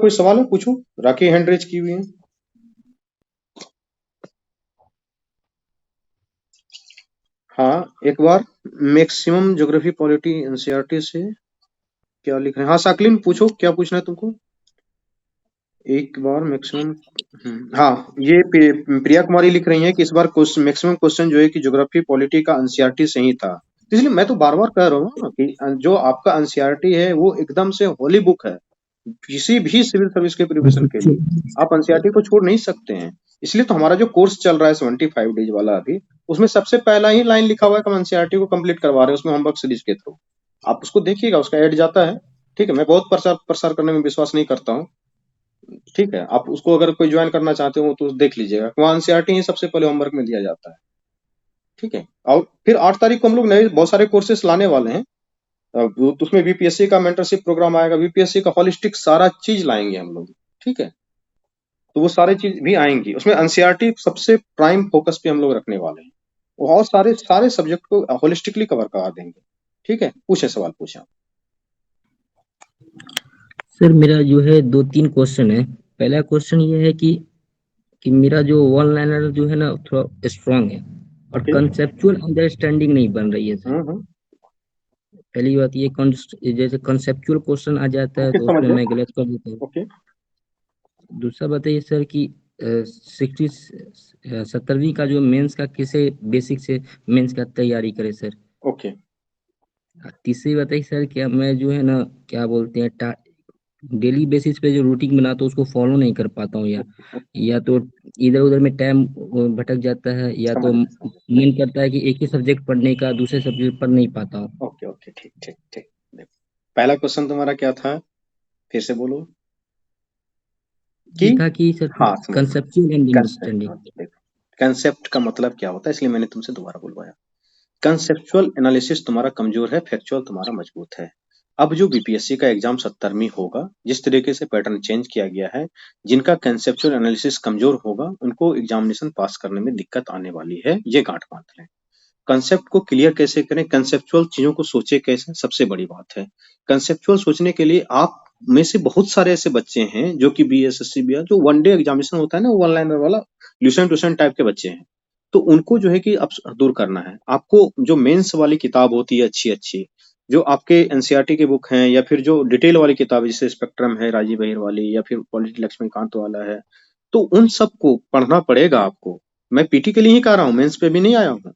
कोई सवाल है, पूछो। राखी हैंड रेज की हुई है। हाँ, एक बार मैक्सिमम ज्योग्राफी पॉलिटी एनसीईआरटी से क्या लिख रहे हैं? हाँ साकलिन, पूछो क्या पूछना है तुमको। एक बार मैक्सिमम। हाँ, ये प्रिया कुमारी लिख रही हैं कि इस बार मैक्सिमम क्वेश्चन जो है कि ज्योग्राफी पॉलिटी का एनसीईआरटी से ही था। इसलिए मैं तो बार बार कह रहा हूँ ना कि जो आपका एनसीईआरटी है वो एकदम से होली बुक है किसी भी सिविल सर्विस के प्रिपरेशन के लिए। आप एनसीईआरटी को छोड़ नहीं सकते हैं। इसलिए तो हमारा जो कोर्स चल रहा है 75 डेज वाला अभी, उसमें सबसे पहला ही लाइन लिखा हुआ है कि हम एनसीईआरटी को कंप्लीट करवा रहे हैं उसमें होमवर्क सीरीज के थ्रू। आप उसको देखिएगा, उसका ऐड जाता है। ठीक है, मैं बहुत प्रसार प्रसार करने में विश्वास नहीं करता हूँ। ठीक है, आप उसको अगर कोई ज्वाइन करना चाहते हो तो देख लीजिएगा, वहाँ एनसीईआरटी ही सबसे पहले होमवर्क में दिया जाता है। ठीक है, और फिर 8 तारीख को हम लोग नए बहुत सारे कोर्सेस लाने वाले हैं। तो उसमें बीपीएससी का मेंटरशिप प्रोग्राम आएगा, बीपीएससी का होलिस्टिक सारा चीज लाएंगे हम लोग। ठीक है, तो वो सारी चीज भी आएंगी उसमें। एनसीईआरटी सबसे प्राइम फोकस पे हम लोग रखने वाले हैं। और सारे सारे सब्जेक्ट को होलिस्टिकली कवर करा देंगे। ठीक है, पूछे सवाल, पूछे आप। सर मेरा जो है 2-3 क्वेश्चन है। पहला क्वेश्चन ये है कि मेरा जो वन लाइनर जो है ना थोड़ा स्ट्रांग है और ओके। कंसेप्चुअल अंडरस्टैंडिंग नहीं बन रही है सर। हम्म। पहली बात ये जैसे कंसेप्चुअल क्वेश्चन आ जाता है ओके, तो समझ उसमें गए। मैं गलत कर देता हूँ। ओके। दूसरा बताइए सर कि 70वीं का जो मेंस का किसे बेसिक से मेंस का तैयारी करे सर। ओके। तीसरी बताइए सर क्या मैं जो है ना क्या बोलते हैं डेली बेसिस पे जो रूटीन बनाता हूँ उसको फॉलो नहीं कर पाता हूँ, या तो इधर उधर में टाइम भटक जाता है, या समझ तो गए, समझ गए। मन करता है कि एक ही सब्जेक्ट पढ़ने का दूसरे सब्जेक्ट पढ़ नहीं पाता हूँ। ओके ओके, ठीक ठीक ठीक। देखो, पहला क्वेश्चन तुम्हारा क्या था, फिर से बोलो। कि ये था कि सर हाँ, समझ गए। Conceptual and concept, understanding. देखो कंसेप्ट का मतलब क्या होता है, इसलिए मैंने तुमसे दोबारा बुलवाया। कंसेप्चुअल एनालिसिस तुम्हारा कमजोर है, फैक्चुअल तुम्हारा मजबूत है। अब जो बीपीएससी का एग्जाम 70वीं होगा, जिस तरीके से पैटर्न चेंज किया गया है, जिनका कंसेप्चुअल एनालिसिस कमजोर होगा उनको एग्जामिनेशन पास करने में दिक्कत आने वाली है, ये गांठ बांध लें। कंसेप्ट को क्लियर कैसे करें, कंसेप्चुअल चीजों को सोचे कैसे, सबसे बड़ी बात है। कंसेप्चुअल सोचने के लिए आप में से बहुत सारे ऐसे बच्चे हैं जो कि बीएसएससी बी जो वन डे एग्जामिनेशन होता है ना, वन लाइनर वाला, ल्यूसेंट ट्यूशन टाइप के बच्चे हैं। तो उनको जो है कि अब दूर करना है आपको। जो मेंस वाली किताब होती है अच्छी अच्छी, जो आपके एनसीईआरटी की बुक हैं, या फिर जो डिटेल वाली किताब जैसे स्पेक्ट्रम है राजीव बहिर वाली, या फिर पॉलिटी लक्ष्मीकांत वाला है, तो उन सबको पढ़ना पड़ेगा आपको। मैं पीटी के लिए ही कह रहा हूँ, मेंस पे भी नहीं आया हूँ।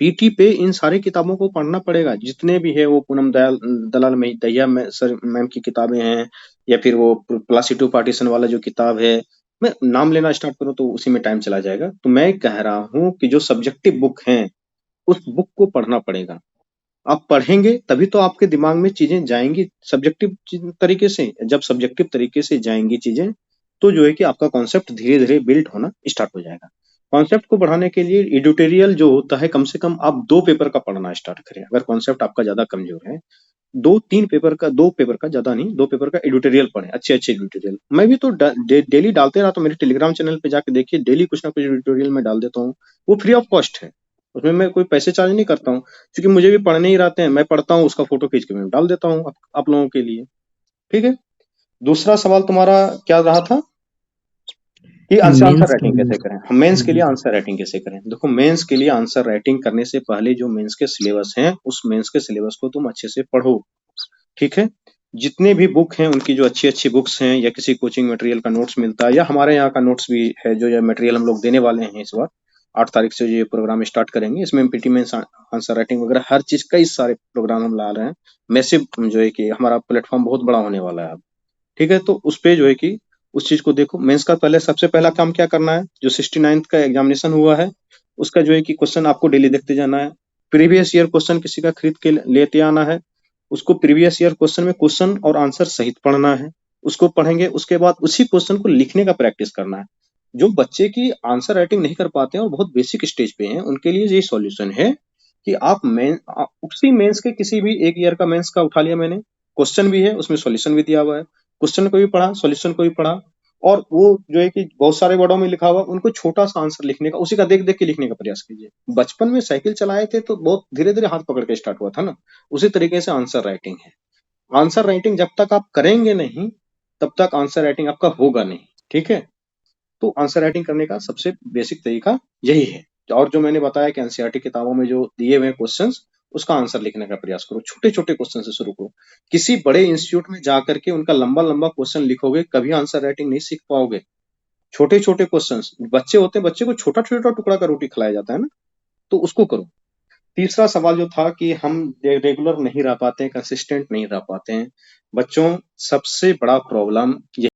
पीटी पे इन सारी किताबों को पढ़ना पड़ेगा, जितने भी है वो पूनम दयाल दलाल में दहिया में सर मैम की किताबें हैं, या फिर वो प्लासी2 पार्टीशन वाला जो किताब है। मैं नाम लेना स्टार्ट करूं तो उसी में टाइम चला जाएगा। तो मैं कह रहा हूं कि जो सब्जेक्टिव बुक हैं उस बुक को पढ़ना पड़ेगा। आप पढ़ेंगे तभी तो आपके दिमाग में चीजें जाएंगी सब्जेक्टिव तरीके से। जब सब्जेक्टिव तरीके से जाएंगी चीजें, तो जो है कि आपका कॉन्सेप्ट धीरे धीरे बिल्ड होना स्टार्ट हो जाएगा। कॉन्सेप्ट को बढ़ाने के लिए एडिटोरियल जो होता है, कम से कम आप 2 पेपर का पढ़ना स्टार्ट करें। अगर कॉन्सेप्ट आपका ज्यादा कमजोर है, 2-3 पेपर का, 2 पेपर का ज्यादा नहीं, 2 पेपर का एडिटोरियल पढ़ें, अच्छे अच्छे एडिटोरियल। मैं भी तो डेली डालते रहा, तो मेरे टेलीग्राम चैनल पे जाके देखिए, डेली कुछ ना कुछ एडिटोरियल में डाल देता हूँ। वो फ्री ऑफ कॉस्ट है, उसमें मैं कोई पैसे चार्ज नहीं करता हूँ, क्योंकि मुझे भी पढ़ने ही रहते हैं। मैं पढ़ता हूँ, उसका फोटो खींच के मैं डाल देता हूँ आप लोगों के लिए। ठीक है। दूसरा सवाल तुम्हारा क्या रहा था कि आंसर आंसर मेंस के राइटिंग कैसे करें, हम मेंस के लिए लिए आंसर राइटिंग कैसे करें। देखो, मेंस के लिए आंसर राइटिंग करने से पहले जो मेंस के सिलेबस हैं, उस मेंस के सिलेबस को तुम अच्छे से पढ़ो। ठीक है। जितने भी बुक हैं उनकी जो अच्छी अच्छी बुक्स हैं, या किसी कोचिंग मटेरियल का नोट्स मिलता है, या हमारे यहाँ का नोट्स भी है, जो ये मटेरियल हम लोग देने वाले हैं इस बार 8 तारीख से ये प्रोग्राम स्टार्ट करेंगे। इसमें पीटी में आंसर राइटिंग वगैरह हर चीज, कई सारे प्रोग्राम हम ला रहे हैं। मैसिव जो है कि हमारा प्लेटफॉर्म बहुत बड़ा होने वाला है अब। ठीक है, तो उस पे जो है कि उस चीज को देखो। मेंस का पहले सबसे पहला काम क्या करना है, जो 69th का एग्जामिनेशन हुआ है उसका जो है कि क्वेश्चन आपको डेली देखते जाना है। प्रीवियस ईयर क्वेश्चन किसी का खरीद के लेते आना है, उसको प्रीवियस ईयर क्वेश्चन में क्वेश्चन और आंसर सहित पढ़ना है। उसको पढ़ेंगे, उसके बाद उसी क्वेश्चन को लिखने का प्रैक्टिस करना है। जो बच्चे की आंसर राइटिंग नहीं कर पाते हैं और बहुत बेसिक स्टेज पे हैं, उनके लिए ये सॉल्यूशन है कि उसी मेंस के किसी भी एक ईयर का मेंस का उठा लिया मैंने, क्वेश्चन भी है उसमें, सॉल्यूशन भी दिया हुआ है। क्वेश्चन को भी पढ़ा, सॉल्यूशन को भी पढ़ा, और वो जो है कि बहुत सारे वर्डों में लिखा हुआ, उनको छोटा सा आंसर लिखने का, उसी का देख देख के लिखने का प्रयास कीजिए। बचपन में साइकिल चलाए थे तो बहुत धीरे धीरे हाथ पकड़ के स्टार्ट हुआ था ना, उसी तरीके से आंसर राइटिंग है। आंसर राइटिंग जब तक आप करेंगे नहीं, तब तक आंसर राइटिंग आपका होगा नहीं। ठीक है, तो आंसर राइटिंग करने का सबसे बेसिक तरीका यही है। और जो मैंने बताया कि एनसीईआरटी किताबों में जो दिए हुए क्वेश्चंस, उसका आंसर लिखने का प्रयास करो। छोटे छोटे क्वेश्चन से शुरू करो। किसी बड़े इंस्टीट्यूट में जा करके उनका लंबा लंबा क्वेश्चन लिखोगे, कभी आंसर राइटिंग नहीं सीख पाओगे। छोटे छोटे क्वेश्चन, बच्चे होते हैं, बच्चे को छोटा छोटा टुकड़ा का रोटी खिलाया जाता है ना, तो उसको करो। तीसरा सवाल जो था कि हम रेगुलर नहीं रह पाते हैं, कंसिस्टेंट नहीं रह पाते हैं। बच्चों, सबसे बड़ा प्रॉब्लम